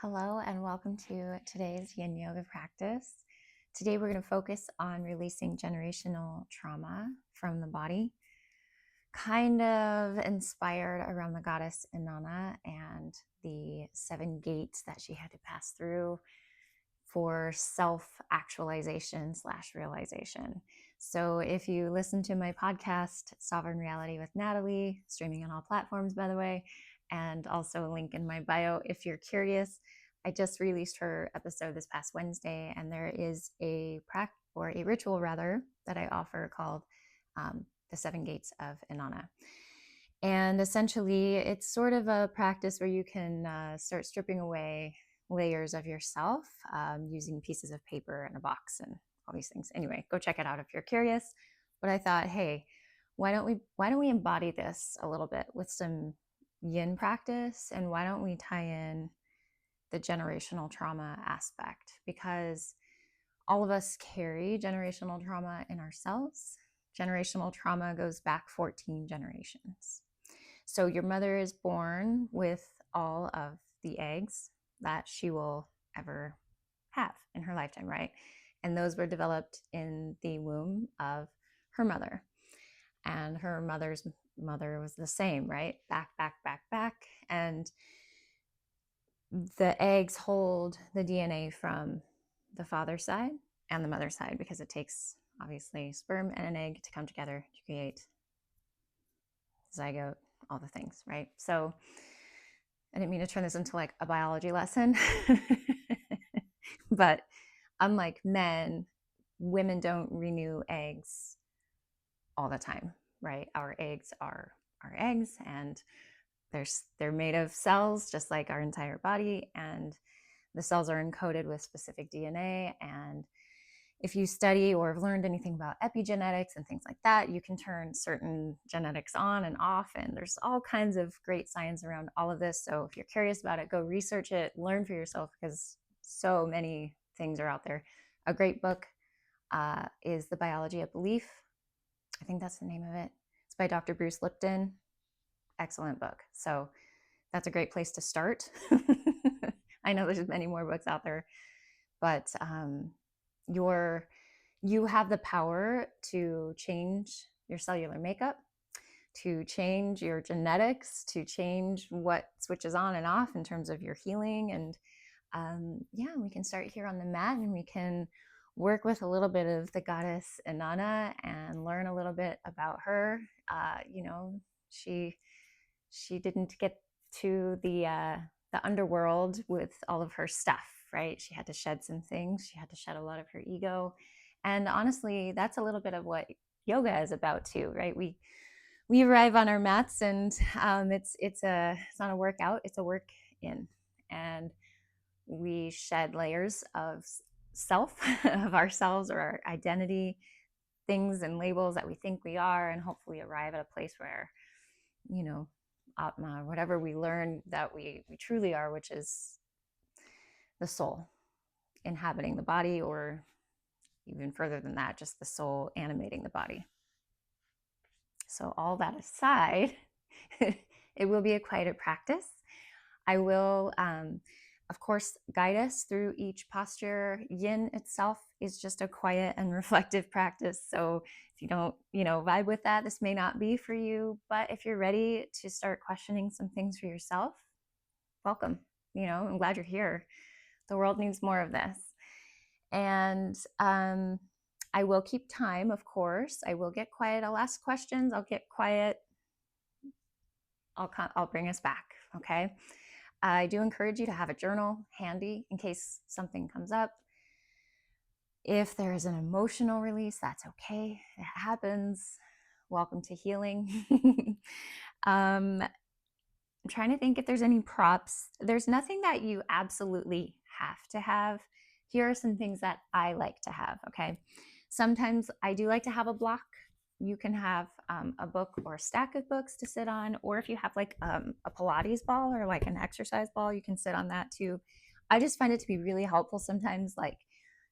Hello and welcome to today's Yin Yoga practice. Today we're going to focus on releasing generational trauma from the body, kind of inspired around the goddess Inanna and the 7 gates that she had to pass through for self-actualization / realization. So if you listen to my podcast, Sovereign Reality with Natalie, streaming on all platforms, by the way, and also a link in my bio if you're curious, I just released her episode this past Wednesday, and there is a ritual that I offer called the 7 Gates of Inanna. And essentially, it's sort of a practice where you can start stripping away layers of yourself using pieces of paper and a box and all these things. Anyway, go check it out if you're curious. But I thought, hey, why don't we embody this a little bit with some yin practice, and why don't we tie in the generational trauma aspect? Because all of us carry generational trauma in ourselves. Generational trauma goes back 14 generations. So your mother is born with all of the eggs that she will ever have in her lifetime, right? And those were developed in the womb of her mother. And her mother's mother was the same, right? Back. And the eggs hold the DNA from the father's side and the mother's side, because it takes obviously sperm and an egg to come together to create zygote, all the things, right? So I didn't mean to turn this into like a biology lesson, but unlike men, women don't renew eggs all the time, right? Our eggs are our eggs, and they're made of cells just like our entire body, and the cells are encoded with specific DNA. And if you study or have learned anything about epigenetics and things like that, you can turn certain genetics on and off, and there's all kinds of great science around all of this. So if you're curious about it, go research it, learn for yourself, because so many things are out there. A great book is The Biology of Belief. I think that's the name of it. It's by Dr. Bruce Lipton. Excellent book. So that's a great place to start. I know there's many more books out there, but you have the power to change your cellular makeup, to change your genetics, to change what switches on and off in terms of your healing. And we can start here on the mat, and we can work with a little bit of the goddess Inanna and learn a little bit about her. She didn't get to the underworld with all of her stuff, right? She had to shed some things. She had to shed a lot of her ego. And honestly, that's a little bit of what yoga is about too, right? We arrive on our mats, and it's not a workout, it's a work in. And we shed layers of self, of ourselves or our identity, things and labels that we think we are, and hopefully arrive at a place where, Atma, whatever we learn that we truly are, which is the soul inhabiting the body, or even further than that, just the soul animating the body. So all that aside, it will be a quieter practice. I will, of course, guide us through each posture. Yin itself is just a quiet and reflective practice. So if you don't, vibe with that, this may not be for you. But if you're ready to start questioning some things for yourself, welcome. I'm glad you're here. The world needs more of this. And I will keep time, of course. I will get quiet. I'll ask questions. I'll get quiet. I'll bring us back, okay? I do encourage you to have a journal handy in case something comes up. If there is an emotional release, that's okay. It happens. Welcome to healing. I'm trying to think if there's any props. There's nothing that you absolutely have to have. Here are some things that I like to have, okay? Sometimes I do like to have a block. You can have a book or a stack of books to sit on, or if you have like a Pilates ball or like an exercise ball, you can sit on that too. I just find it to be really helpful sometimes. Like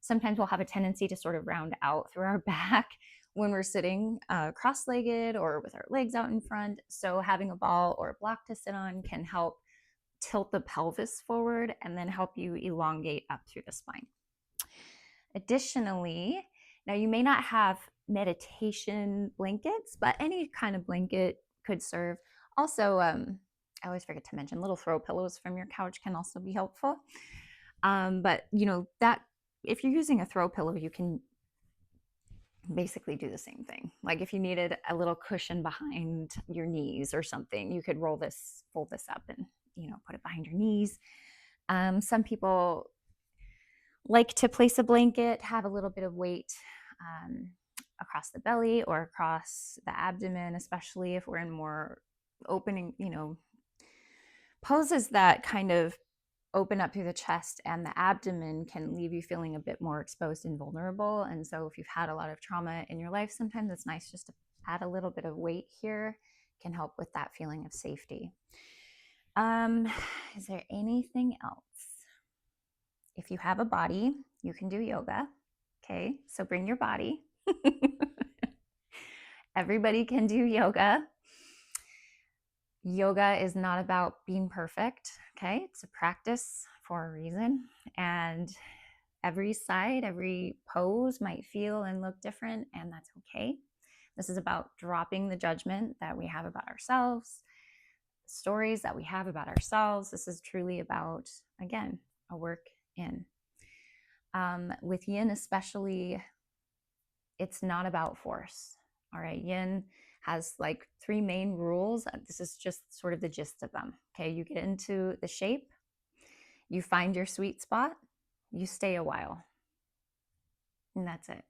sometimes we'll have a tendency to sort of round out through our back when we're sitting cross-legged or with our legs out in front. So having a ball or a block to sit on can help tilt the pelvis forward and then help you elongate up through the spine. Additionally, now you may not have meditation blankets, but any kind of blanket could serve. Also, I always forget to mention little throw pillows from your couch can also be helpful. But that if you're using a throw pillow, you can basically do the same thing. Like if you needed a little cushion behind your knees or something, you could fold this up and put it behind your knees. Some people like to place a blanket, have a little bit of weight across the belly or across the abdomen, especially if we're in more opening, poses that kind of open up through the chest and the abdomen can leave you feeling a bit more exposed and vulnerable. And so if you've had a lot of trauma in your life, sometimes it's nice just to add a little bit of weight here, can help with that feeling of safety. Is there anything else? If you have a body, you can do yoga. Okay, so bring your body. Everybody can do yoga. Yoga is not about being perfect, okay? It's a practice for a reason. And every side, every pose might feel and look different, and that's okay. This is about dropping the judgment that we have about ourselves, stories that we have about ourselves. This is truly about, again, a work in. With yin especially, it's not about force. All right, yin has like 3 main rules. This is just sort of the gist of them. Okay, you get into the shape, you find your sweet spot, you stay a while, and that's it.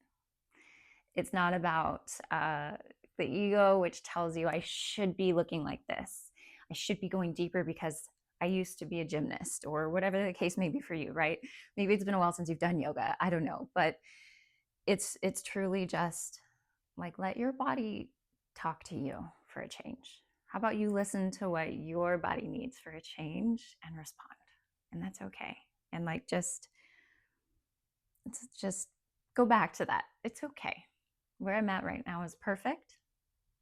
It's not about the ego, which tells you I should be looking like this. I should be going deeper because I used to be a gymnast, or whatever the case may be for you, right? Maybe it's been a while since you've done yoga. I don't know, but it's truly just like, let your body talk to you for a change. How about you listen to what your body needs for a change and respond? And that's okay. And like, just go back to that. It's okay. Where I'm at right now is perfect,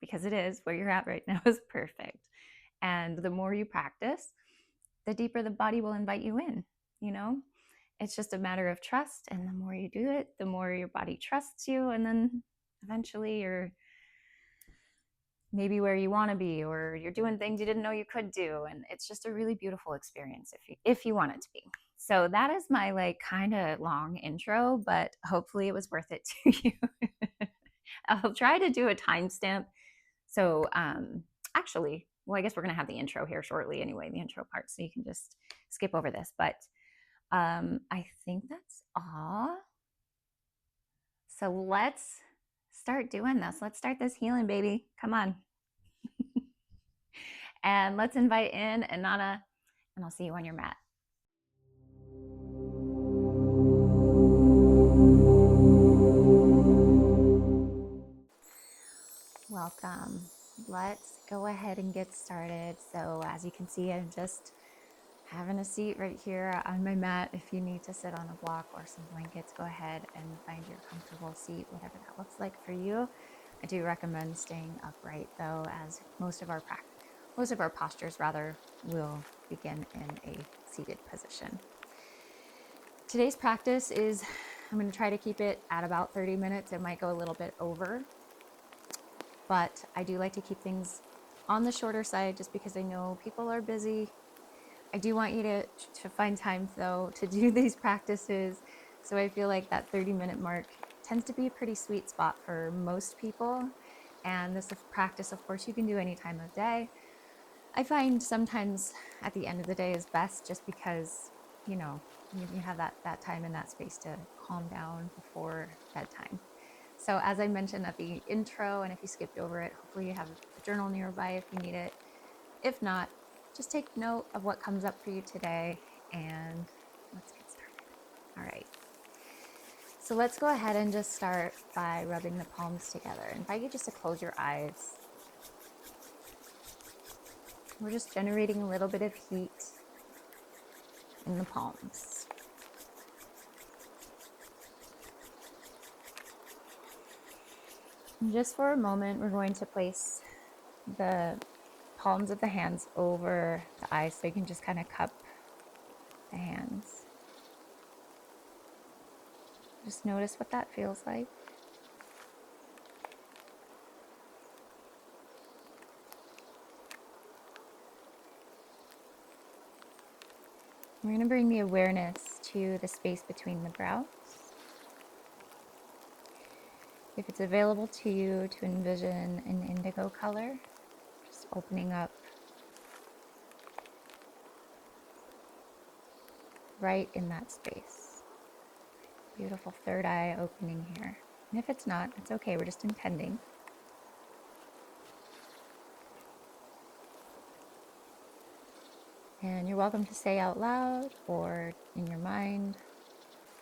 because it is. Where you're at right now is perfect. And the more you practice, the deeper the body will invite you in, It's just a matter of trust. And the more you do it, the more your body trusts you. And then eventually you're maybe where you want to be, or you're doing things you didn't know you could do. And it's just a really beautiful experience if you want it to be. So that is my like kind of long intro, but hopefully it was worth it to you. I'll try to do a timestamp. So actually, well, I guess we're going to have the intro here shortly anyway, the intro part. So you can just skip over this. But I think that's all. So let's start doing this. Let's start this healing, baby. Come on. And let's invite in Inanna, and I'll see you on your mat. Welcome. Let's go ahead and get started. So as you can see, I'm just having a seat right here on my mat. If you need to sit on a block or some blankets, go ahead and find your comfortable seat, whatever that looks like for you. I do recommend staying upright though, as most of our postures will begin in a seated position. Today's practice is, I'm going to try to keep it at about 30 minutes. It might go a little bit over, but I do like to keep things on the shorter side just because I know people are busy. I do want you to find time though to do these practices. So I feel like that 30-minute mark tends to be a pretty sweet spot for most people. And this practice, of course, you can do any time of day. I find sometimes at the end of the day is best, just because, you have that time and that space to calm down before bedtime. So as I mentioned at the intro, and if you skipped over it, hopefully you have a journal nearby if you need it. If not, just take note of what comes up for you today, and let's get started. All right. So let's go ahead and just start by rubbing the palms together. I invite you just to close your eyes. We're just generating a little bit of heat in the palms. And just for a moment, we're going to place the palms of the hands over the eyes so you can just kind of cup the hands. Just notice what that feels like. We're going to bring the awareness to the space between the brows. If it's available to you to envision an indigo color, just opening up right in that space. Beautiful third eye opening here. And if it's not, it's okay, we're just intending. And you're welcome to say out loud or in your mind.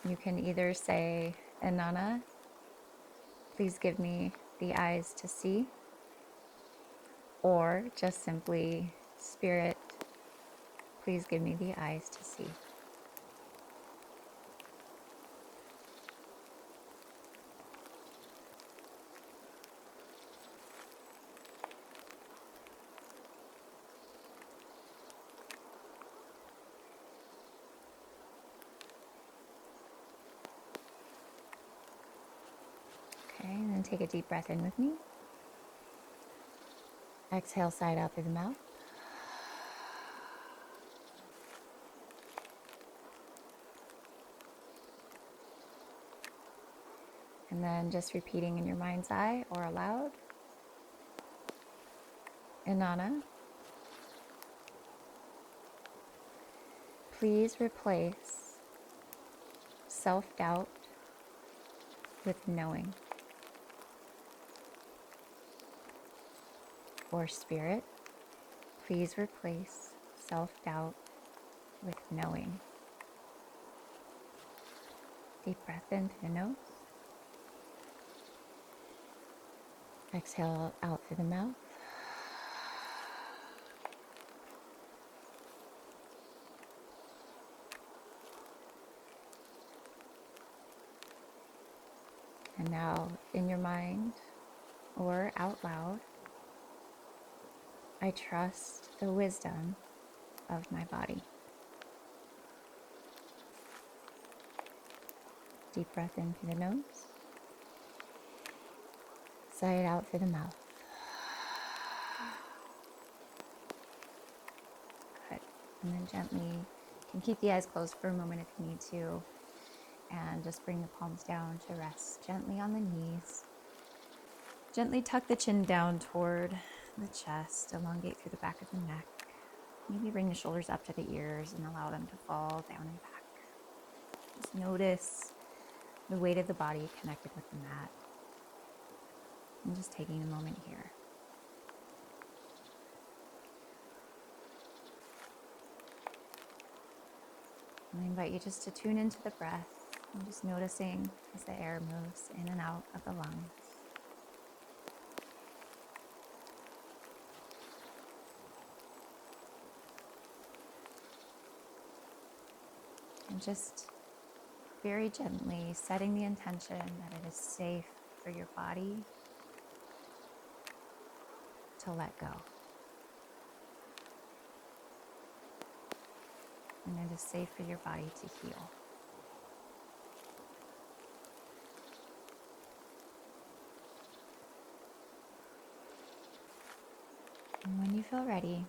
You can either say, Inanna, please give me the eyes to see, or just simply, Spirit, please give me the eyes to see. Okay, and then take a deep breath in with me. Exhale, side out through the mouth. And then just repeating in your mind's eye or aloud. Inanna, please replace self-doubt with knowing. Or Spirit, please replace self-doubt with knowing. Deep breath in through the nose. Exhale out through the mouth. And now in your mind or out loud, I trust the wisdom of my body. Deep breath in through the nose. Sigh it out through the mouth. Good. And then gently, you can keep the eyes closed for a moment if you need to. And just bring the palms down to rest gently on the knees. Gently tuck the chin down toward the chest, elongate through the back of the neck. Maybe bring the shoulders up to the ears and allow them to fall down and back. Just notice the weight of the body connected with the mat. And just taking a moment here. And I invite you just to tune into the breath and just noticing as the air moves in and out of the lungs. And just very gently setting the intention that it is safe for your body to let go. And it is safe for your body to heal. And when you feel ready,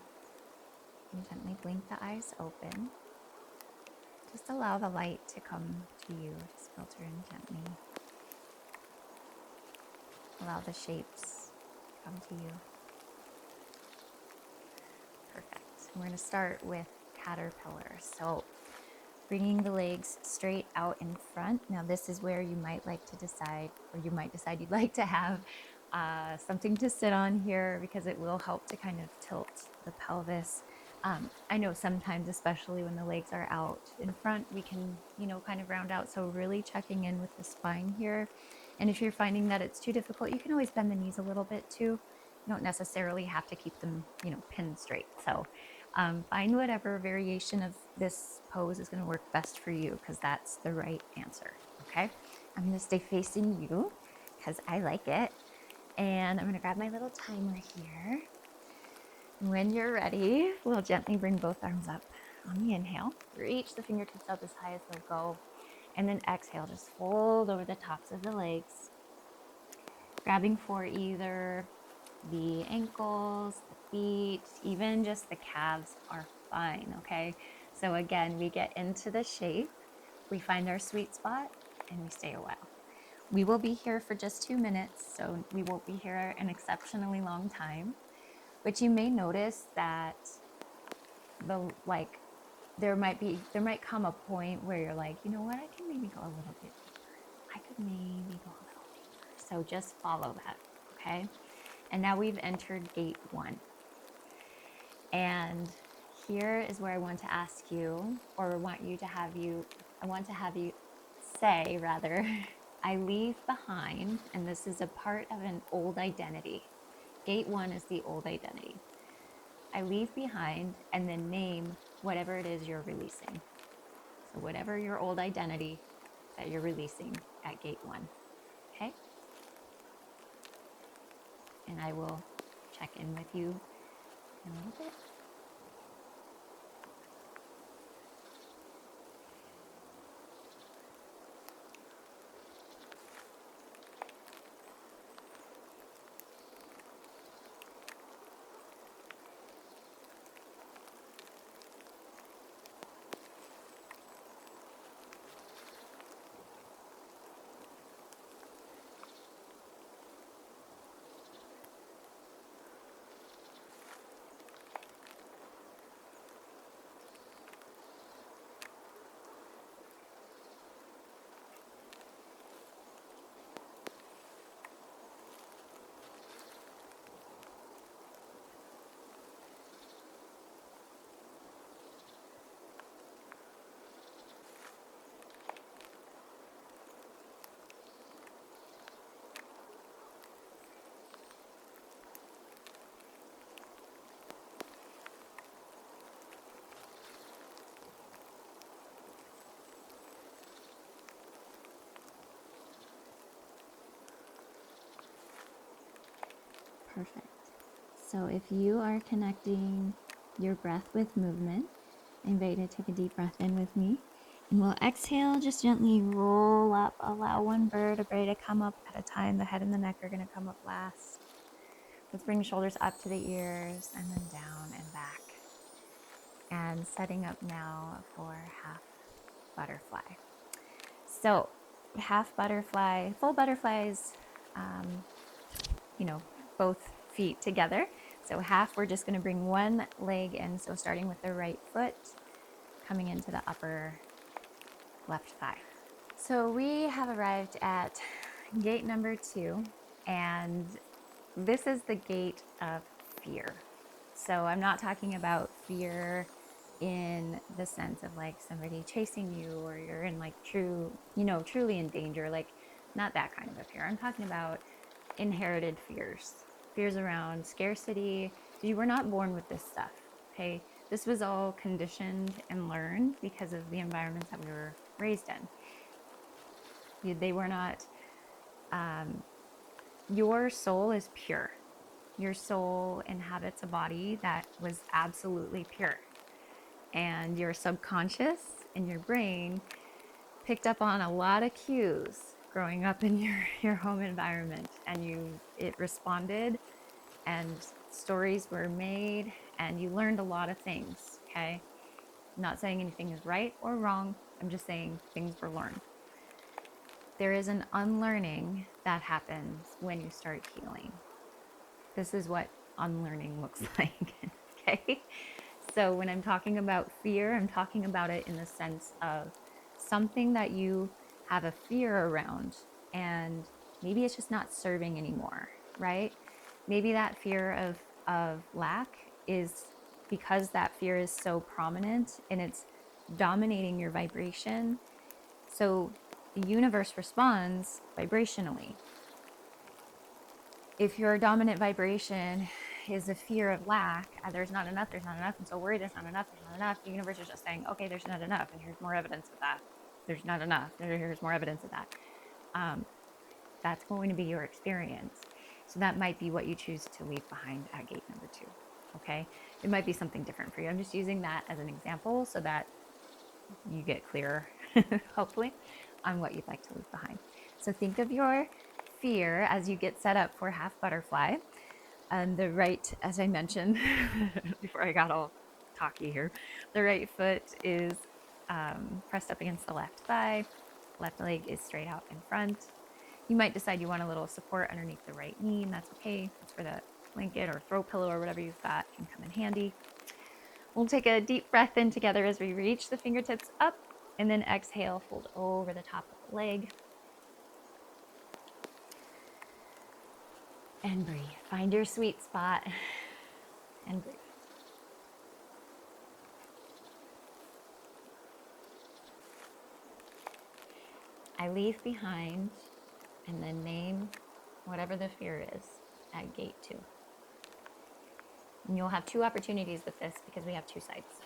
you can gently blink the eyes open. Just allow the light to come to you, just filter in gently. Allow the shapes to come to you. Perfect. We're going to start with caterpillar. So bringing the legs straight out in front. Now this is where you might like to decide, or you might decide you'd like to have something to sit on here, because it will help to kind of tilt the pelvis. I know sometimes, especially when the legs are out in front, we can, kind of round out. So really checking in with the spine here. And if you're finding that it's too difficult, you can always bend the knees a little bit too. You don't necessarily have to keep them, pinned straight. So find whatever variation of this pose is going to work best for you, because that's the right answer. Okay. I'm going to stay facing you because I like it. And I'm going to grab my little timer here. When you're ready, we'll gently bring both arms up on the inhale. Reach the fingertips up as high as they'll go. And then exhale, just fold over the tops of the legs, grabbing for either the ankles, the feet, even just the calves are fine, okay? So again, we get into the shape, we find our sweet spot, and we stay a while. We will be here for just 2 minutes, so we won't be here an exceptionally long time. But you may notice that there might come a point where you're like, you know what, I can maybe go a little bit deeper. I could maybe go a little deeper. So just follow that, okay? And now we've entered gate 1. And here is where I want to ask you, or I want to have you say rather, I leave behind, and this is a part of an old identity. Gate 1 is the old identity. I leave behind, and then name whatever it is you're releasing. So whatever your old identity that you're releasing at gate 1, okay? And I will check in with you in a little bit. Perfect. So if you are connecting your breath with movement, I invite you to take a deep breath in with me. And we'll exhale, just gently roll up. Allow one vertebrae to come up at a time. The head and the neck are going to come up last. Let's bring shoulders up to the ears and then down and back. And setting up now for half butterfly. So half butterfly, full butterflies, both feet together. So half, we're just going to bring one leg in. So starting with the right foot, coming into the upper left thigh. So we have arrived at gate number 2, and this is the gate of fear. So I'm not talking about fear in the sense of like somebody chasing you, or you're in like truly in danger, like not that kind of a fear. I'm talking about inherited fears around scarcity. You were not born with this stuff, okay? This was all conditioned and learned because of the environments that we were raised in. They were not, your soul is pure. Your soul inhabits a body that was absolutely pure. And your subconscious and your brain picked up on a lot of cues growing up in your home environment, and it responded, and stories were made, and you learned a lot of things, okay? I'm not saying anything is right or wrong. I'm just saying things were learned. There is an unlearning that happens when you start healing. This is what unlearning looks like, okay? So when I'm talking about fear, I'm talking about it in the sense of something that you have a fear around, and maybe it's just not serving anymore, right? Maybe that fear of lack is because that fear is so prominent and it's dominating your vibration. So the universe responds vibrationally. If your dominant vibration is a fear of lack, there's not enough, I'm so worried there's not enough, the universe is just saying, okay, there's not enough, and here's more evidence of that. There's not enough, here's more evidence of that. That's going to be your experience. So that might be what you choose to leave behind at gate number 2. okay? It might be something different for you. I'm just using that as an example so that you get clearer, hopefully, on what you'd like to leave behind. So think of your fear as you get set up for half butterfly. And the right, as I mentioned before I got all talky here, the right foot is pressed up against the left thigh. Left leg is straight out in front. You might decide you want a little support underneath the right knee, and that's okay. That's where the blanket or throw pillow or whatever you've got can come in handy. We'll take a deep breath in together as we reach the fingertips up, and then exhale, fold over the top of the leg. And breathe. Find your sweet spot and breathe. I leave behind and then name whatever the fear is at gate 2. And you'll have 2 opportunities with this because we have 2 sides.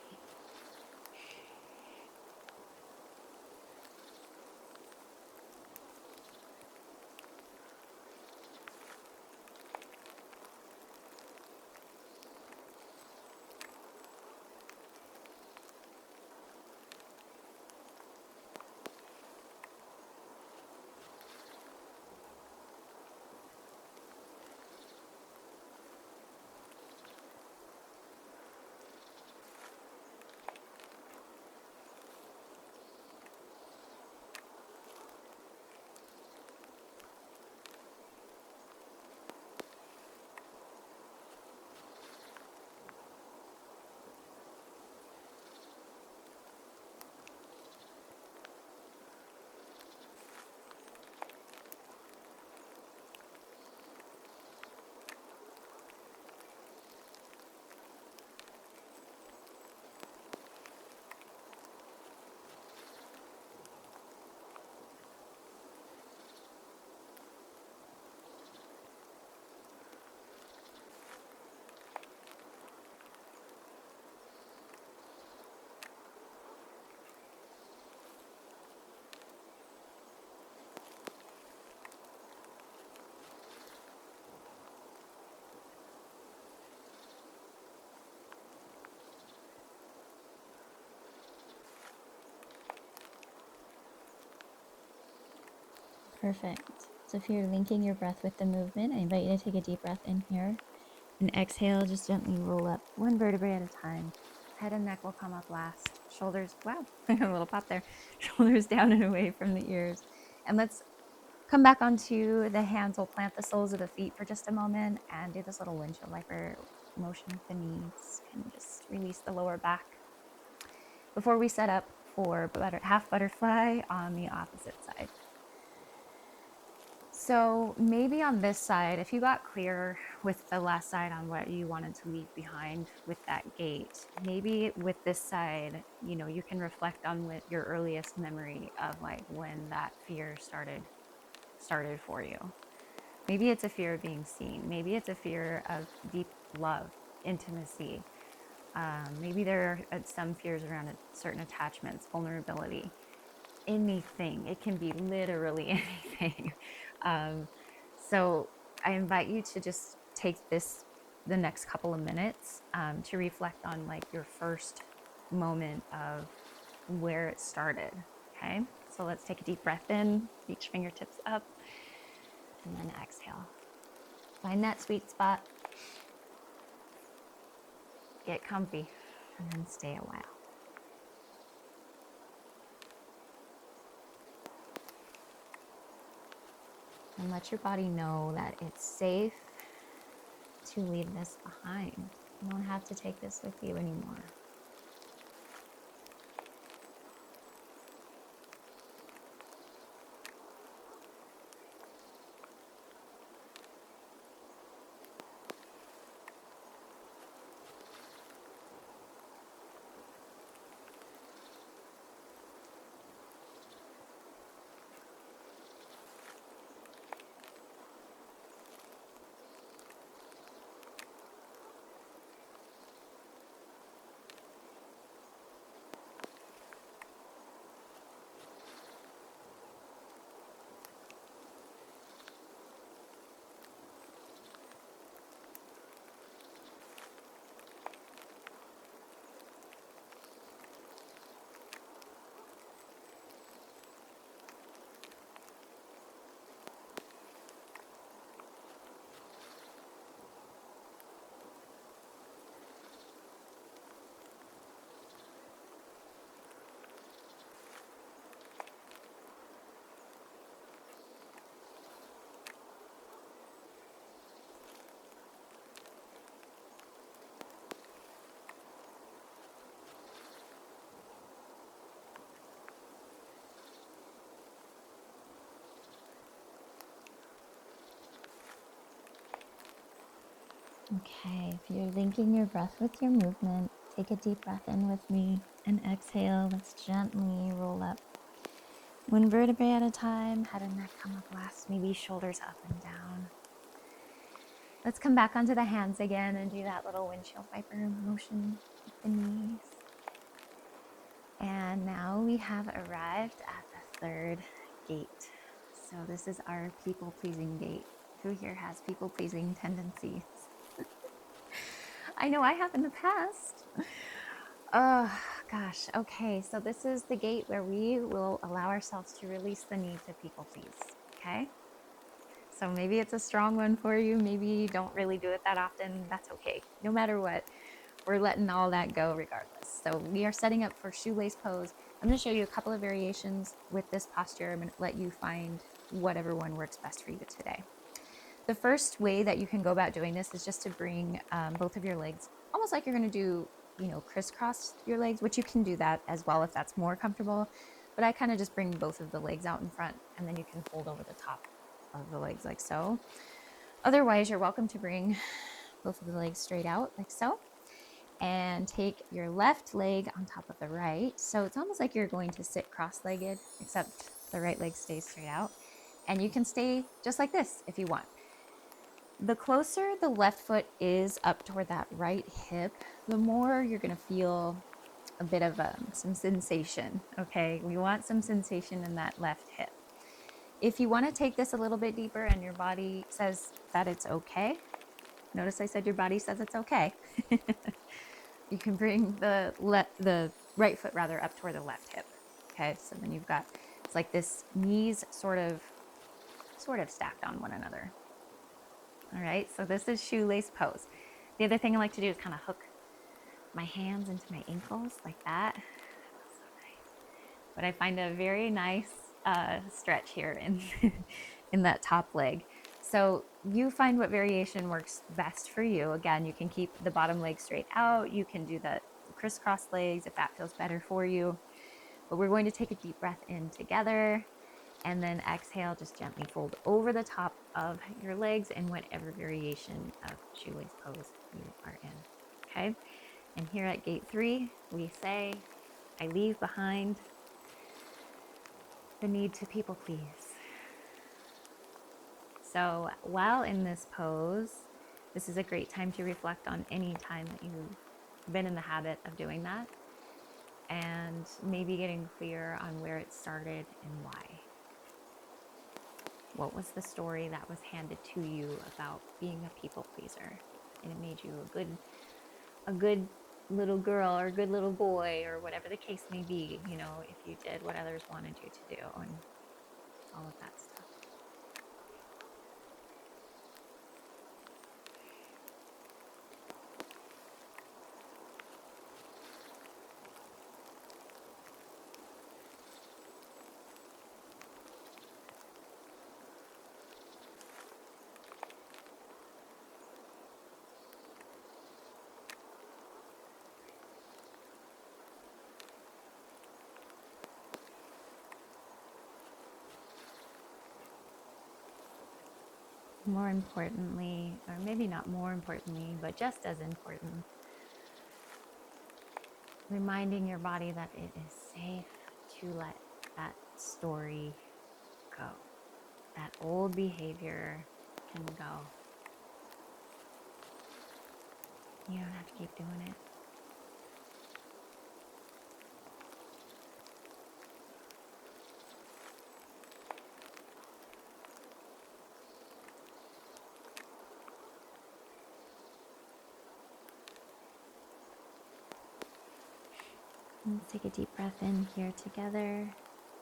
Perfect. So if you're linking your breath with the movement, I invite you to take a deep breath in here and exhale. Just gently roll up 1 vertebrae at a time. Head and neck will come up last. Shoulders, wow, I got a little pop there. Shoulders down and away from the ears. And let's come back onto the hands. We'll plant the soles of the feet for just a moment and do this little windshield wiper motion with the knees. And just release the lower back before we set up for half butterfly on the opposite side. So maybe on this side, if you got clear with the last side on what you wanted to leave behind with that gate, maybe with this side, you can reflect on what your earliest memory of like when that fear started for you. Maybe it's a fear of being seen. Maybe it's a fear of deep love, intimacy. Maybe there are some fears around certain attachments, vulnerability. Anything. It can be literally anything. So I invite you to just take the next couple of minutes to reflect on like your first moment of where it started. Okay, so let's take a deep breath in, reach fingertips up, and then exhale. Find that sweet spot, get comfy, and then stay a while. And let your body know that it's safe to leave this behind. You don't have to take this with you anymore. Okay, if you're linking your breath with your movement, take a deep breath in with me and exhale. Let's gently roll up one vertebrae at a time, head and neck come up last, maybe shoulders up and down. Let's come back onto the hands again and do that little windshield wiper motion with the knees. And now we have arrived at the third gate. So this is our people-pleasing gate. Who here has people-pleasing tendencies? I know I have in the past. Oh, gosh. Okay, so this is the gate where we will allow ourselves to release the need to people please. Okay? So maybe it's a strong one for you. Maybe you don't really do it that often. That's okay. No matter what, we're letting all that go regardless. So we are setting up for shoelace pose. I'm going to show you a couple of variations with this posture. I'm going to let you find whatever one works best for you today. The first way that you can go about doing this is just to bring both of your legs, almost like you're going to do, crisscross your legs, which you can do that as well if that's more comfortable. But I kind of just bring both of the legs out in front, and then you can fold over the top of the legs like so. Otherwise, you're welcome to bring both of the legs straight out like so, and take your left leg on top of the right. So it's almost like you're going to sit cross-legged, except the right leg stays straight out. And you can stay just like this if you want. The closer the left foot is up toward that right hip, the more you're going to feel a bit of some sensation, okay? We want some sensation in that left hip. If you want to take this a little bit deeper and your body says that it's okay, notice I said your body says it's okay. You can bring the right foot rather up toward the left hip, okay? So then you've got, it's like this knees sort of stacked on one another. All right, so this is shoelace pose. The other thing I like to do is kind of hook my hands into my ankles like that. That's so nice. But I find a very nice stretch here in that top leg. So you find what variation works best for you. Again, you can keep the bottom leg straight out. You can do the crisscross legs if that feels better for you. But we're going to take a deep breath in together. And then exhale, just gently fold over the top of your legs in whatever variation of shoelace pose you are in, okay? And here at gate 3, we say, I leave behind the need to people please. So while in this pose, this is a great time to reflect on any time that you've been in the habit of doing that, and maybe getting clear on where it started and why. What was the story that was handed to you about being a people pleaser? And it made you a good little girl or a good little boy, or whatever the case may be, if you did what others wanted you to do and all of that stuff. More importantly, or maybe not more importantly, but just as important, reminding your body that it is safe to let that story go. That old behavior can go. You don't have to keep doing it. Let's take a deep breath in here together,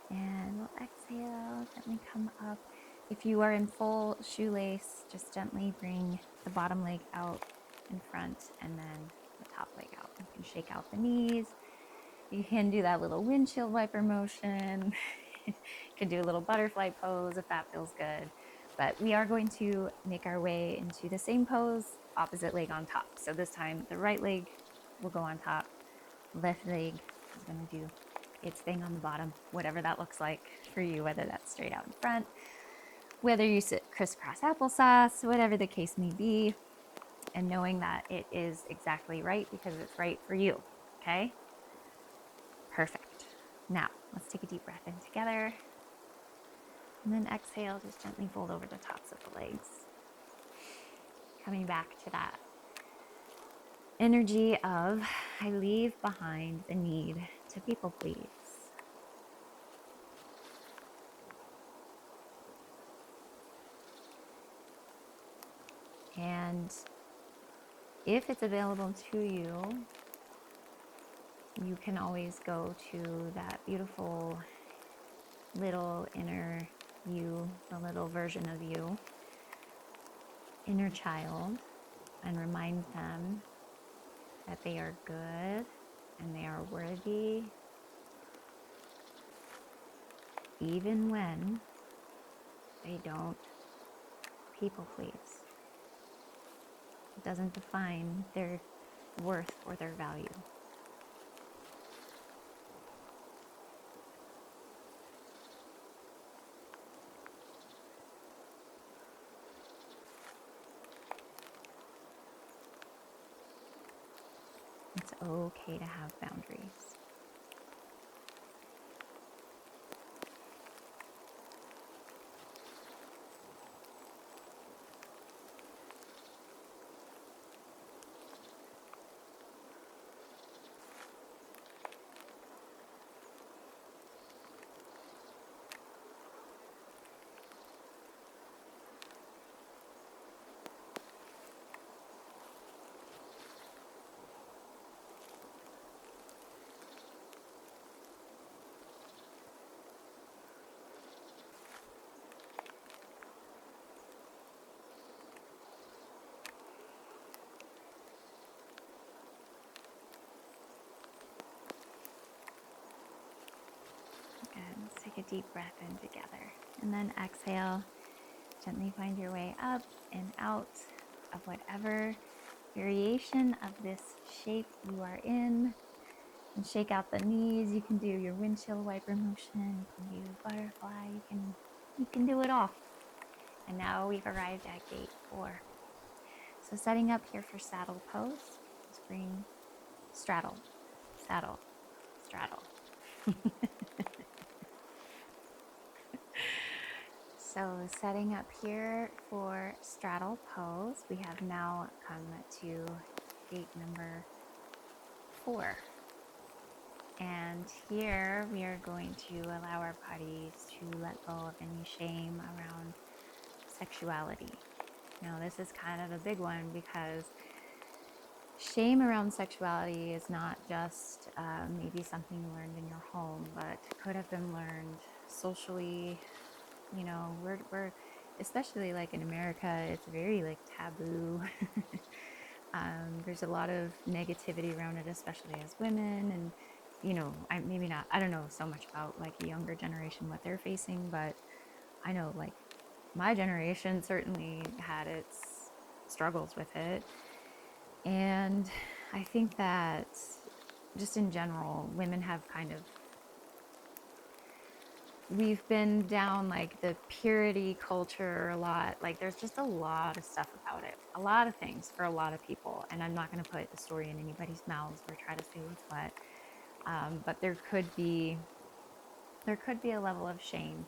and we'll exhale, gently come up. If you are in full shoelace, just gently bring the bottom leg out in front and then the top leg out. You can shake out the knees. You can do that little windshield wiper motion. You can do a little butterfly pose if that feels good. But we are going to make our way into the same pose, opposite leg on top. So this time the right leg will go on top. Left leg is going to do its thing on the bottom, whatever that looks like for you, whether that's straight out in front, whether you sit crisscross applesauce, whatever the case may be. and knowing that it is exactly right because it's right for you. Okay? Perfect. Now, let's take a deep breath in together. And then exhale, just gently fold over the tops of the legs. Coming back to that energy of I leave behind the need to people please. And if it's available to you, you can always go to that beautiful little inner you, the little version of you, inner child, and remind them that they are good and they are worthy, even when they don't people please. It doesn't define their worth or their value. It's okay to have boundaries. Good. Let's take a deep breath in together. And then exhale. Gently find your way up and out of whatever variation of this shape you are in. And shake out the knees. You can do your windshield wiper motion. You can do butterfly. You can do it all. And now we've arrived at gate 4. So setting up here for saddle pose. Just bring straddle, saddle, straddle. So setting up here for straddle pose, we have now come to gate number 4. And here we are going to allow our bodies to let go of any shame around sexuality. Now this is kind of a big one because shame around sexuality is not just maybe something you learned in your home, but could have been learned socially. You know, we're especially like in America, it's very like taboo. There's a lot of negativity around it, especially as women. And, you know, I don't know so much about like the younger generation, what they're facing, but I know like my generation certainly had its struggles with it. And I think that just in general, women have kind of, we've been down like the purity culture a lot. Like there's just a lot of stuff about it, a lot of things for a lot of people. And I'm not going to put the story in anybody's mouths or try to say what's what. But there could be a level of shame.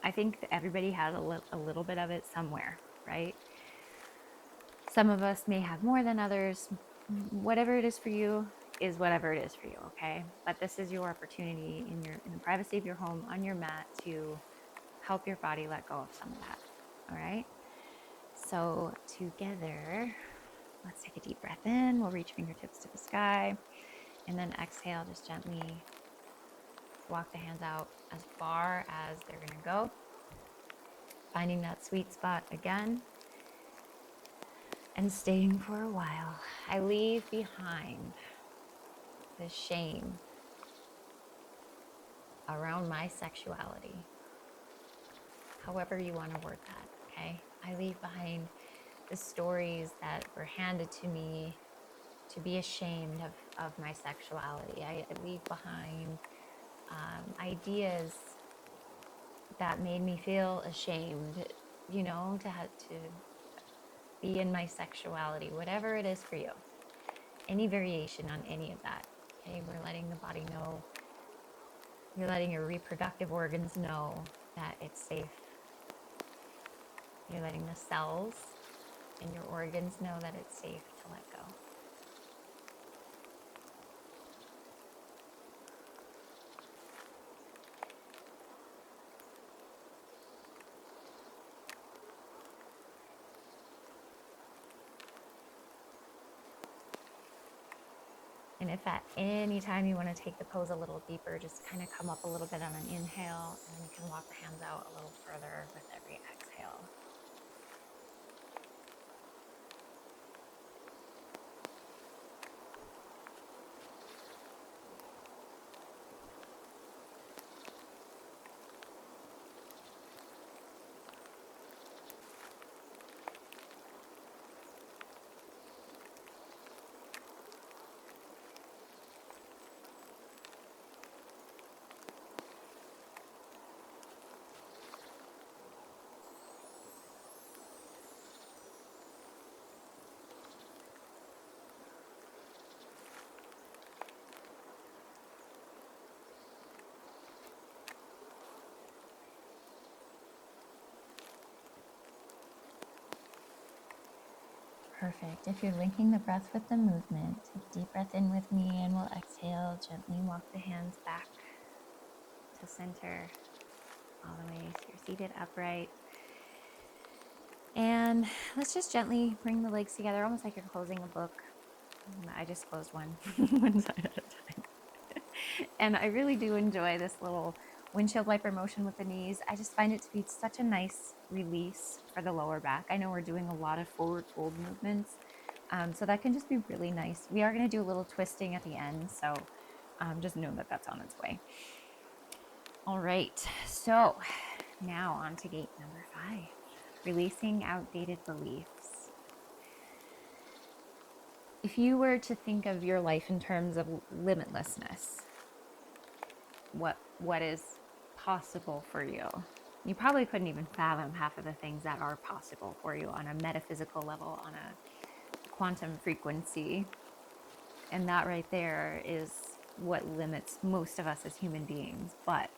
I think that everybody has a little bit of it somewhere, right? Some of us may have more than others. Whatever it is for you is whatever it is for you, okay? But this is your opportunity in the privacy of your home on your mat to help your body let go of some of that, all right? So together, let's take a deep breath in. We'll reach fingertips to the sky. And then exhale, just gently walk the hands out as far as they're gonna go. Finding that sweet spot again. And staying for a while. I leave behind the shame around my sexuality. However you want to word that, okay? I leave behind the stories that were handed to me to be ashamed of my sexuality. I leave behind ideas that made me feel ashamed, you know, be in my sexuality, whatever it is for you. Any variation on any of that. Okay, we're letting the body know, you're letting your reproductive organs know that it's safe. You're letting the cells in your organs know that it's safe to let go. And if at any time you want to take the pose a little deeper, just kind of come up a little bit on an inhale, and then you can walk the hands out a little further with every exhale. Perfect. If you're linking the breath with the movement, take a deep breath in with me, and we'll exhale. Gently walk the hands back to center all the way so you're seated upright. And let's just gently bring the legs together, almost like you're closing a book. I just closed one, one side at a time. And I really do enjoy this little windshield wiper motion with the knees. I just find it to be such a nice release for the lower back. I know we're doing a lot of forward fold movements, so that can just be really nice. We are going to do a little twisting at the end, so just know that that's on its way. All right, so now on to gate number 5, releasing outdated beliefs. If you were to think of your life in terms of limitlessness, what is possible for you, you probably couldn't even fathom half of the things that are possible for you on a metaphysical level, on a quantum frequency. And that right there is what limits most of us as human beings. But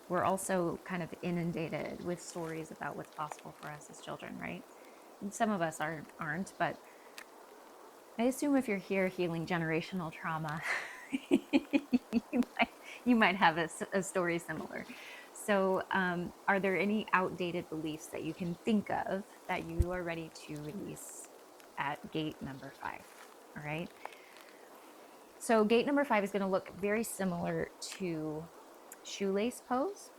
we're also kind of inundated with stories about what's possible for us as children, right? And some of us aren't, but I assume if you're here healing generational trauma, you might have a story similar. So are there any outdated beliefs that you can think of that you are ready to release at gate number 5? All right. So gate number 5 is going to look very similar to shoelace pose,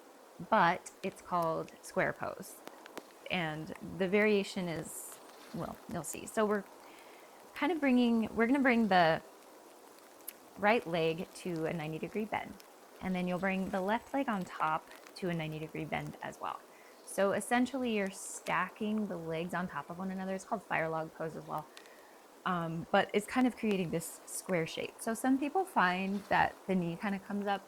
but it's called square pose. And the variation is, well, you'll see. So we're going to bring the right leg to a 90-degree bend. And then you'll bring the left leg on top to a 90-degree bend as well. So essentially you're stacking the legs on top of one another. It's called fire log pose as well. But it's kind of creating this square shape. So some people find that the knee kind of comes up.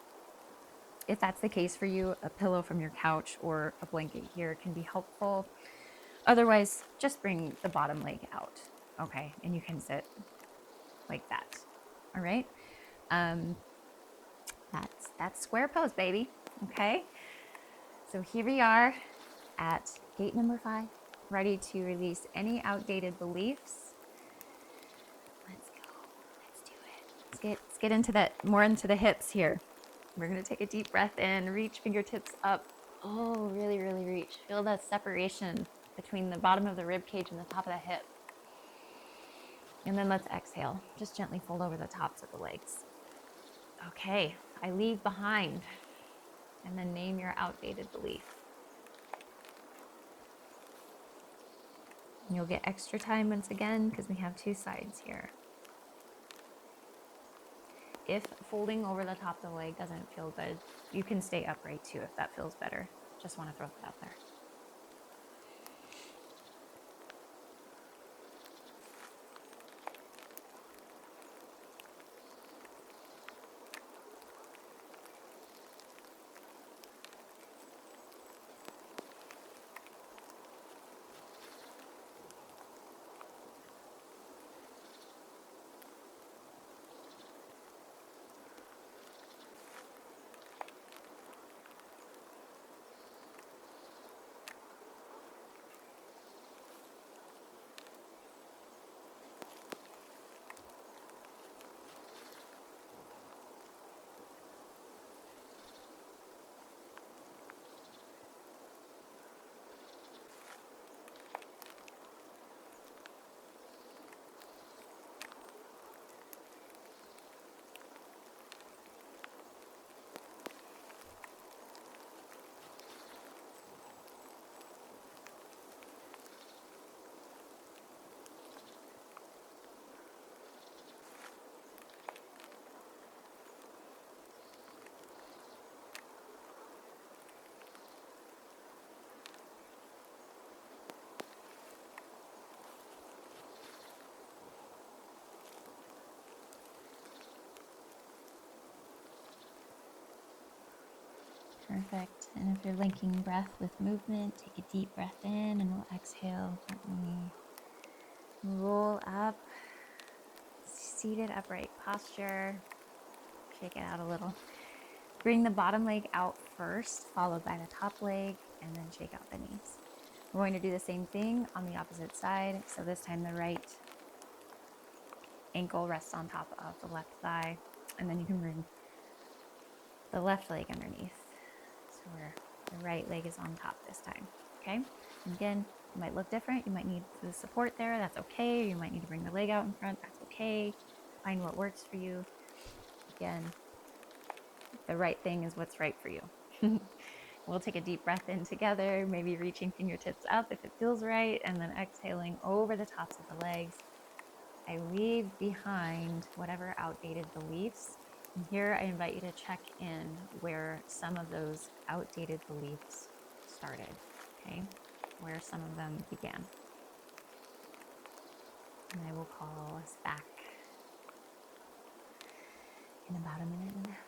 If that's the case for you, a pillow from your couch or a blanket here can be helpful. Otherwise, just bring the bottom leg out, okay? And you can sit like that, all right? That's square pose, baby, okay? So here we are at gate number 5, ready to release any outdated beliefs. Let's go, let's do it. Let's get into that, more into the hips here. We're gonna take a deep breath in, reach fingertips up. Oh, really, really reach. Feel that separation between the bottom of the rib cage and the top of the hip. And then let's exhale. Just gently fold over the tops of the legs. Okay, I leave behind. And then name your outdated belief. And you'll get extra time once again because we have 2 sides here. If folding over the top of the leg doesn't feel good, you can stay upright too if that feels better. Just want to throw that out there. Perfect. And if you're linking breath with movement, take a deep breath in and we'll exhale. Gently roll up, seated upright posture. Shake it out a little. Bring the bottom leg out first, followed by the top leg, and then shake out the knees. We're going to do the same thing on the opposite side. So this time the right ankle rests on top of the left thigh, and then you can bring the left leg underneath. So the right leg is on top this time, okay? And again, it might look different. You might need the support there. That's okay. You might need to bring the leg out in front. That's okay. Find what works for you. Again, the right thing is what's right for you. We'll take a deep breath in together, maybe reaching fingertips up if it feels right, and then exhaling over the tops of the legs. I leave behind whatever outdated beliefs. And here I invite you to check in where some of those outdated beliefs started, okay? Where some of them began. And I will call us back in about a minute and a half.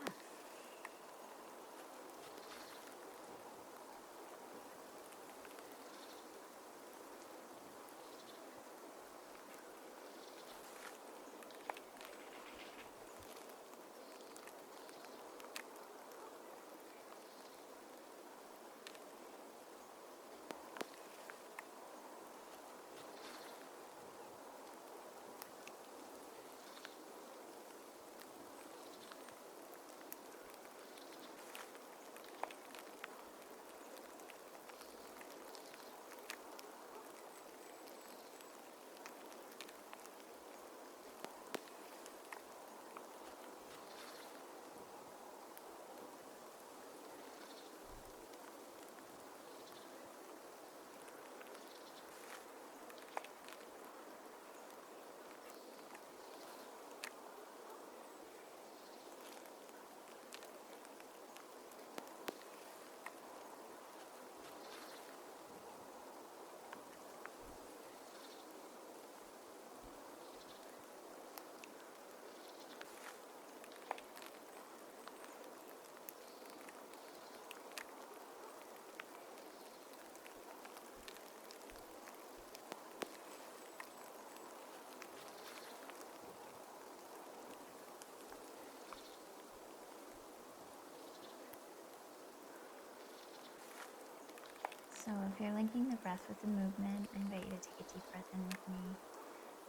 So if you're linking the breath with the movement, I invite you to take a deep breath in with me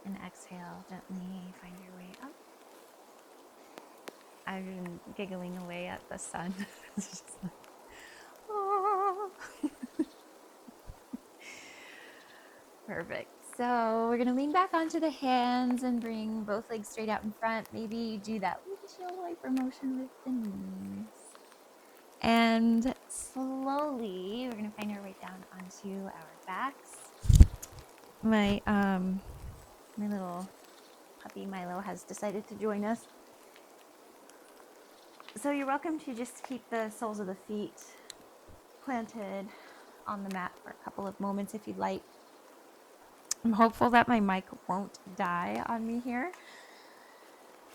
and exhale, gently find your way up. I've been giggling away at the sun. It's just like, oh. Perfect. So we're going to lean back onto the hands and bring both legs straight out in front. Maybe do that windshield wiper motion with the knees. And slowly, we're going to find our way down onto our backs. My little puppy Milo has decided to join us. So you're welcome to just keep the soles of the feet planted on the mat for a couple of moments if you'd like. I'm hopeful that my mic won't die on me here.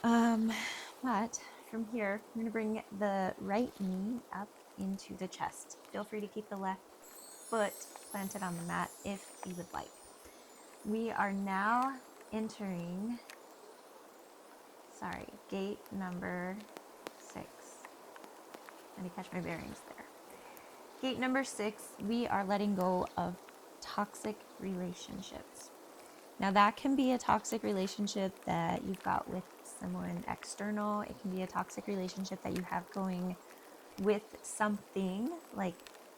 But from here, I'm going to bring the right knee up into the chest. Feel free to keep the left foot planted on the mat if you would like. We are now entering, gate number 6. Let me catch my bearings there. Gate number 6, we are letting go of toxic relationships. Now that can be a toxic relationship that you've got with someone external. It can be a toxic relationship that you have going with something like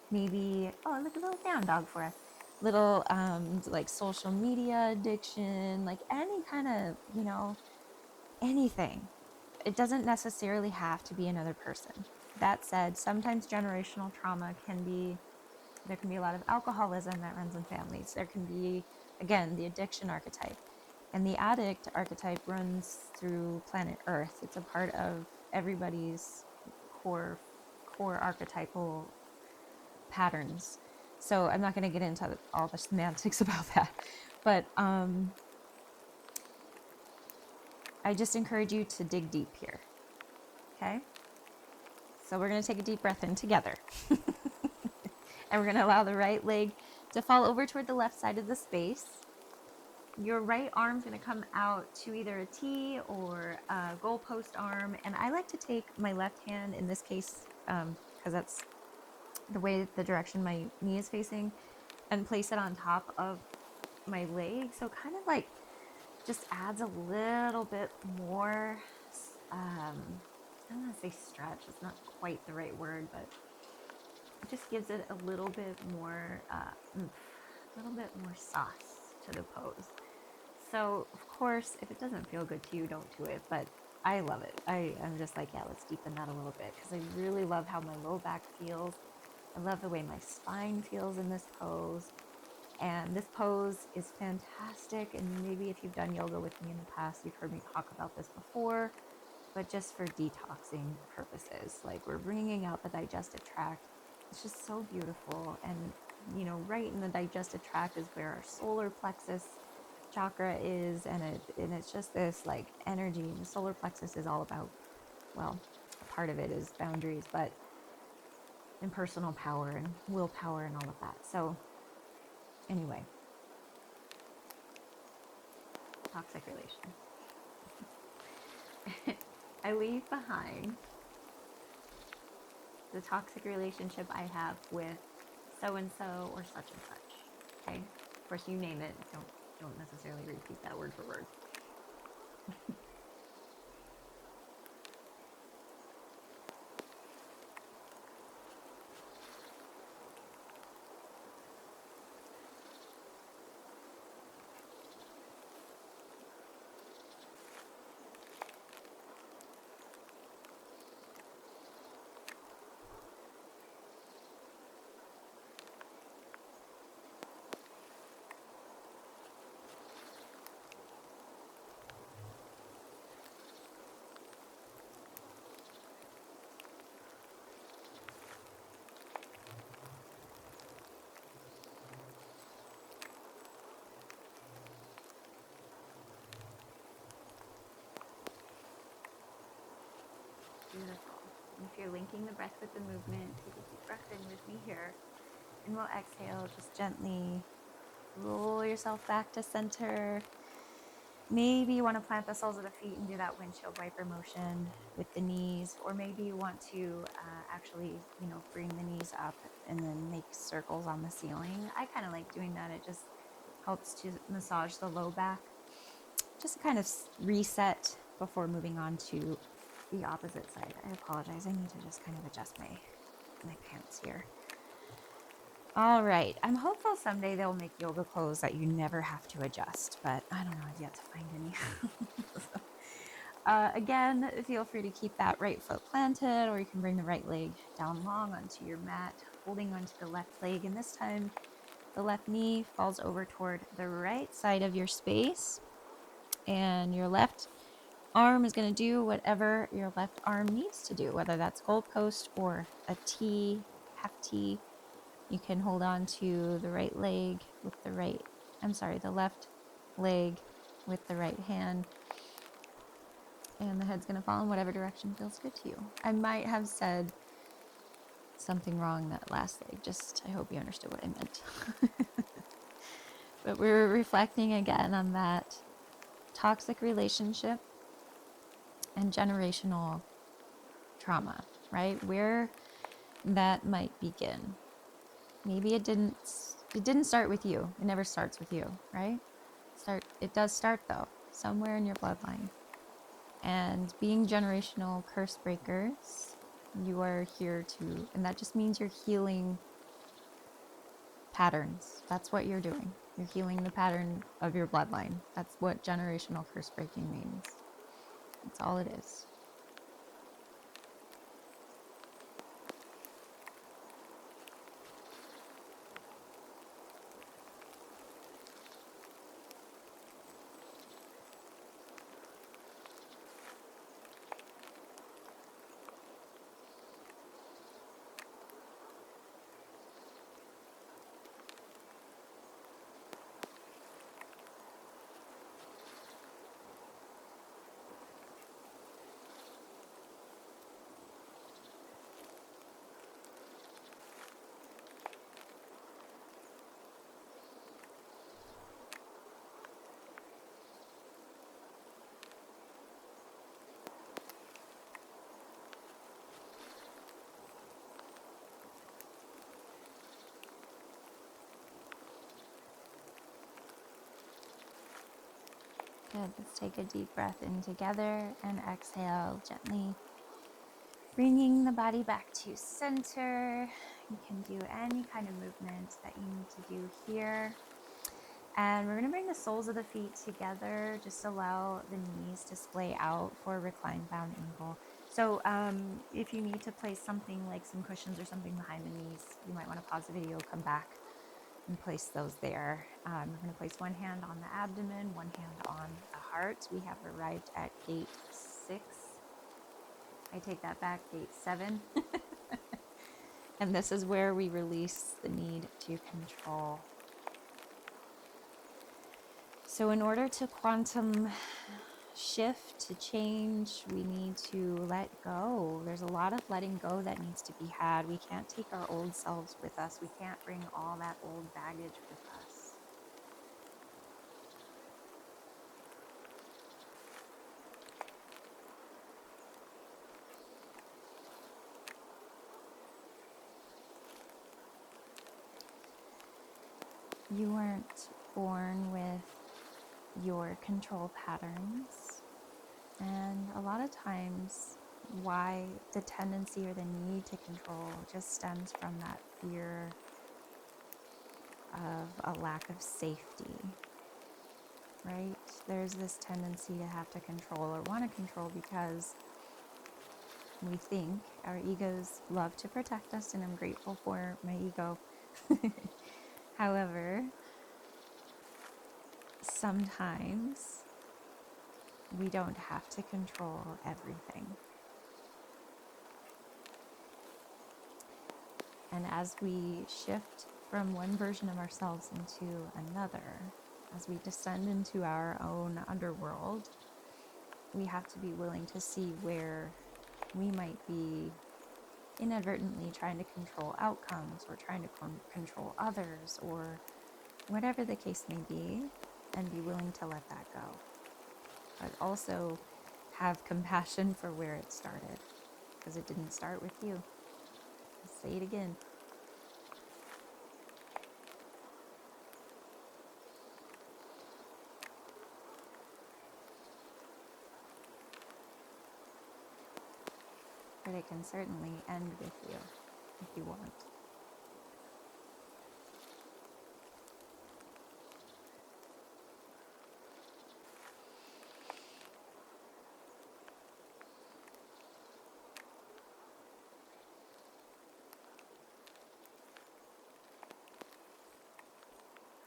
maybe, oh, look, a little down dog for us. Little like social media addiction, like any kind of, anything. It doesn't necessarily have to be another person. That said, sometimes generational trauma there can be a lot of alcoholism that runs in families. There can be, again, the addiction archetype. And the addict archetype runs through planet Earth. It's a part of everybody's core archetypal patterns. So I'm not going to get into all the semantics about that. But I just encourage you to dig deep here. Okay? So we're going to take a deep breath in together. And we're going to allow the right leg to fall over toward the left side of the space. Your right arm's going to come out to either a T or a goalpost arm. And I like to take my left hand, in this case, because that's the way, the direction my knee is facing, and place it on top of my leg. So kind of like just adds a little bit more, I don't want to say stretch, it's not quite the right word, but it just gives it a little bit more, a little bit more sauce to the pose. So of course, if it doesn't feel good to you, don't do it, but I love it. I'm just like, yeah, let's deepen that a little bit, because I really love how my low back feels. I love the way my spine feels in this pose. And this pose is fantastic. And maybe if you've done yoga with me in the past, you've heard me talk about this before, but just for detoxing purposes, like we're bringing out the digestive tract. It's just so beautiful. And, you know, right in the digestive tract is where our solar plexus chakra is. And it's just this like energy. And the solar plexus is all about, well, a part of it is boundaries, but and personal power and willpower and all of that. So anyway, toxic relation. I leave behind the toxic relationship I have with so-and-so or such and such. Okay? Of course, you name it. Don't necessarily repeat that word for word. Beautiful. And if you're linking the breath with the movement, take a deep breath in with me here. And we'll exhale, just gently roll yourself back to center. Maybe you want to plant the soles of the feet and do that windshield wiper motion with the knees, or maybe you want to actually, you know, bring the knees up and then make circles on the ceiling. I kind of like doing that. It just helps to massage the low back, just kind of reset before moving on to the opposite side. I apologize. I need to just kind of adjust my pants here. All right. I'm hopeful someday they'll make yoga clothes that you never have to adjust, but I don't know. I've yet to find any. Again, feel free to keep that right foot planted, or you can bring the right leg down long onto your mat, holding onto the left leg. And this time, the left knee falls over toward the right side of your space, and your left arm is going to do whatever your left arm needs to do, whether that's goalpost or a T, half T. You can hold on to the right leg with the left leg with the right hand. And the head's going to fall in whatever direction feels good to you. I might have said something wrong that last leg. I hope you understood what I meant. But we're reflecting again on that toxic relationship and generational trauma, right? Where that might begin. Maybe it didn't start with you. It never starts with you, right? It does start though, somewhere in your bloodline. And being generational curse breakers, you are here to, and that just means you're healing patterns. That's what you're doing. You're healing the pattern of your bloodline. That's what generational curse breaking means. That's all it is. Good. Let's take a deep breath in together and exhale gently, bringing the body back to center. You can do any kind of movement that you need to do here. And we're going to bring the soles of the feet together. Just allow the knees to splay out for a reclined bound angle. So if you need to place something like some cushions or something behind the knees, you might want to pause the video, come back and place those there. We're going to place one hand on the abdomen, one hand on the heart. We have arrived at gate 6. I take that back, gate 7. And this is where we release the need to control. So in order to quantum shift, to change, we need to let go. There's a lot of letting go that needs to be had. We can't take our old selves with us. We can't bring all that old baggage with us. You weren't born with your control patterns, and a lot of times why the tendency or the need to control just stems from that fear of a lack of safety, right? There's this tendency to have to control or want to control because we think our egos love to protect us, and I'm grateful for my ego. However, sometimes we don't have to control everything. And as we shift from one version of ourselves into another, as we descend into our own underworld, we have to be willing to see where we might be inadvertently trying to control outcomes or trying to control others or whatever the case may be, and be willing to let that go. But also have compassion for where it started, because it didn't start with you. I'll say it again. But it can certainly end with you if you want.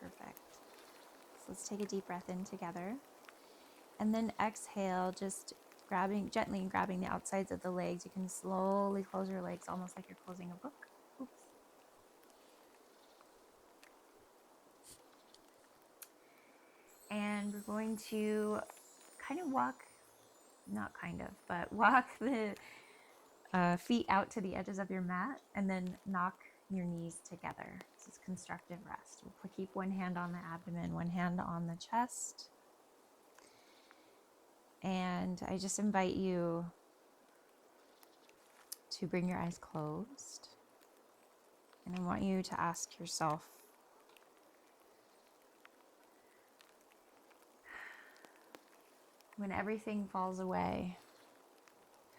Perfect. So let's take a deep breath in together. And then exhale, just gently grabbing the outsides of the legs. You can slowly close your legs, almost like you're closing a book. Oops. And we're going to walk the feet out to the edges of your mat, and then knock your knees together. This is constructive rest. We'll keep one hand on the abdomen, one hand on the chest. And I just invite you to bring your eyes closed. And I want you to ask yourself, when everything falls away,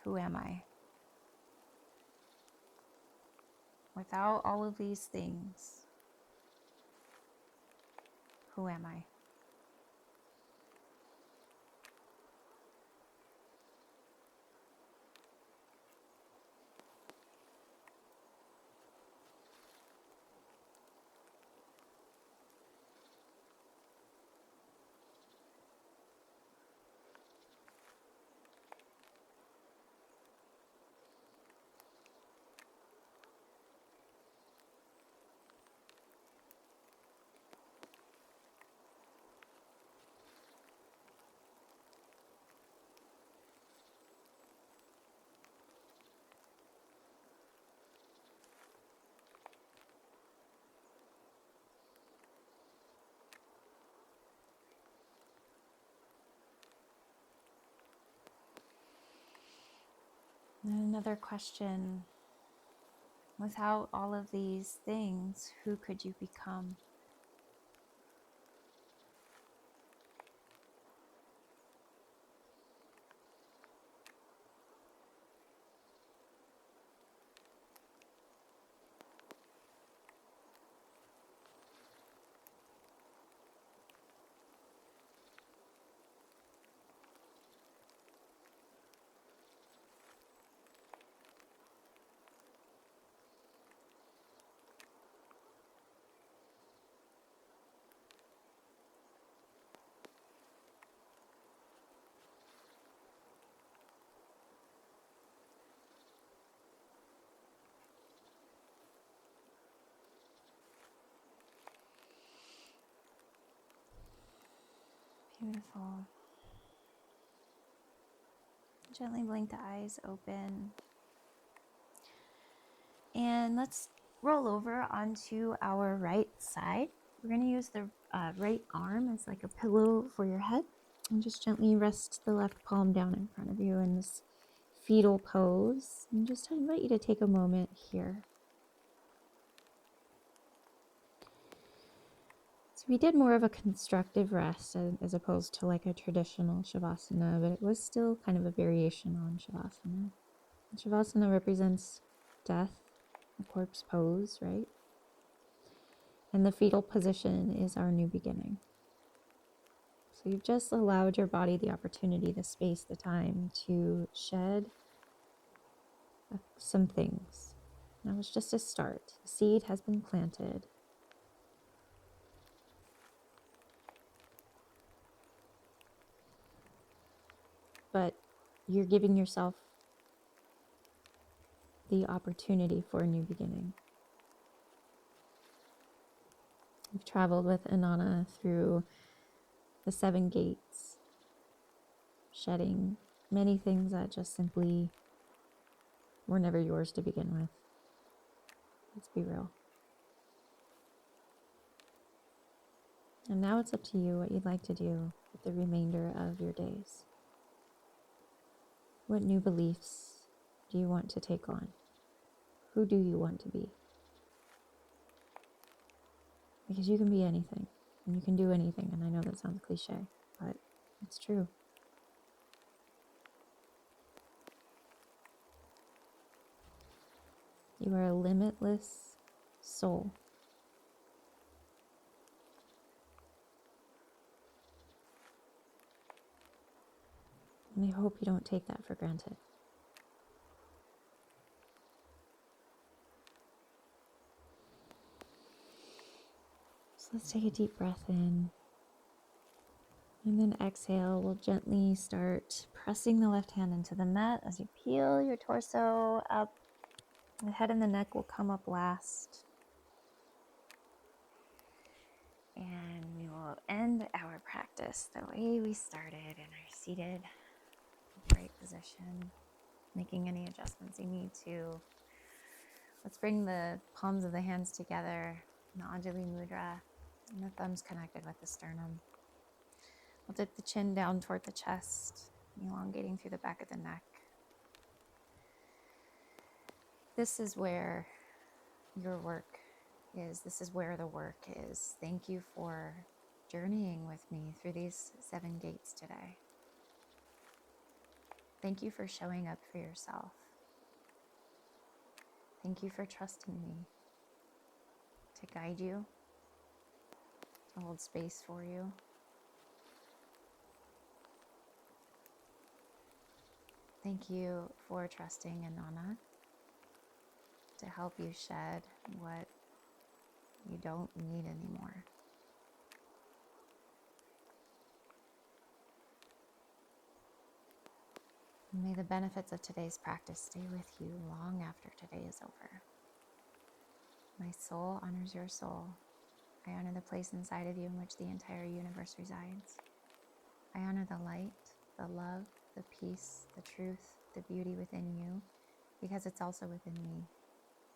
who am I? Without all of these things, who am I? And another question, without all of these things, who could you become? Beautiful. Gently blink the eyes open. And let's roll over onto our right side. We're going to use the right arm as like a pillow for your head. And just gently rest the left palm down in front of you in this fetal pose. And just invite you to take a moment here. So we did more of a constructive rest as opposed to like a traditional Shavasana, but it was still kind of a variation on Shavasana. And Shavasana represents death, a corpse pose, right? And the fetal position is our new beginning. So you've just allowed your body the opportunity, the space, the time to shed some things. Now it's just a start. The seed has been planted. But you're giving yourself the opportunity for a new beginning. We've traveled with Inanna through the 7 gates, shedding many things that just simply were never yours to begin with. Let's be real. And now it's up to you what you'd like to do with the remainder of your days. What new beliefs do you want to take on? Who do you want to be? Because you can be anything, and you can do anything, and I know that sounds cliche, but it's true. You are a limitless soul. And I hope you don't take that for granted. So let's take a deep breath in. And then exhale. We'll gently start pressing the left hand into the mat as you peel your torso up. The head and the neck will come up last. And we will end our practice the way we started in our seated upright position, making any adjustments you need to. Let's bring the palms of the hands together in the Anjali Mudra, and the thumbs connected with the sternum. We'll dip the chin down toward the chest, elongating through the back of the neck. This is where your work is. This is where the work is. Thank you for journeying with me through these 7 gates today. Thank you for showing up for yourself. Thank you for trusting me to guide you, to hold space for you. Thank you for trusting Inanna to help you shed what you don't need anymore. May the benefits of today's practice stay with you long after today is over. My soul honors your soul. I honor the place inside of you in which the entire universe resides. I honor the light, the love, the peace, the truth, the beauty within you, because it's also within me.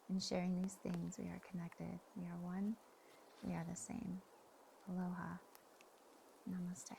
In sharing these things, we are connected. We are one. We are the same. Aloha. Namaste.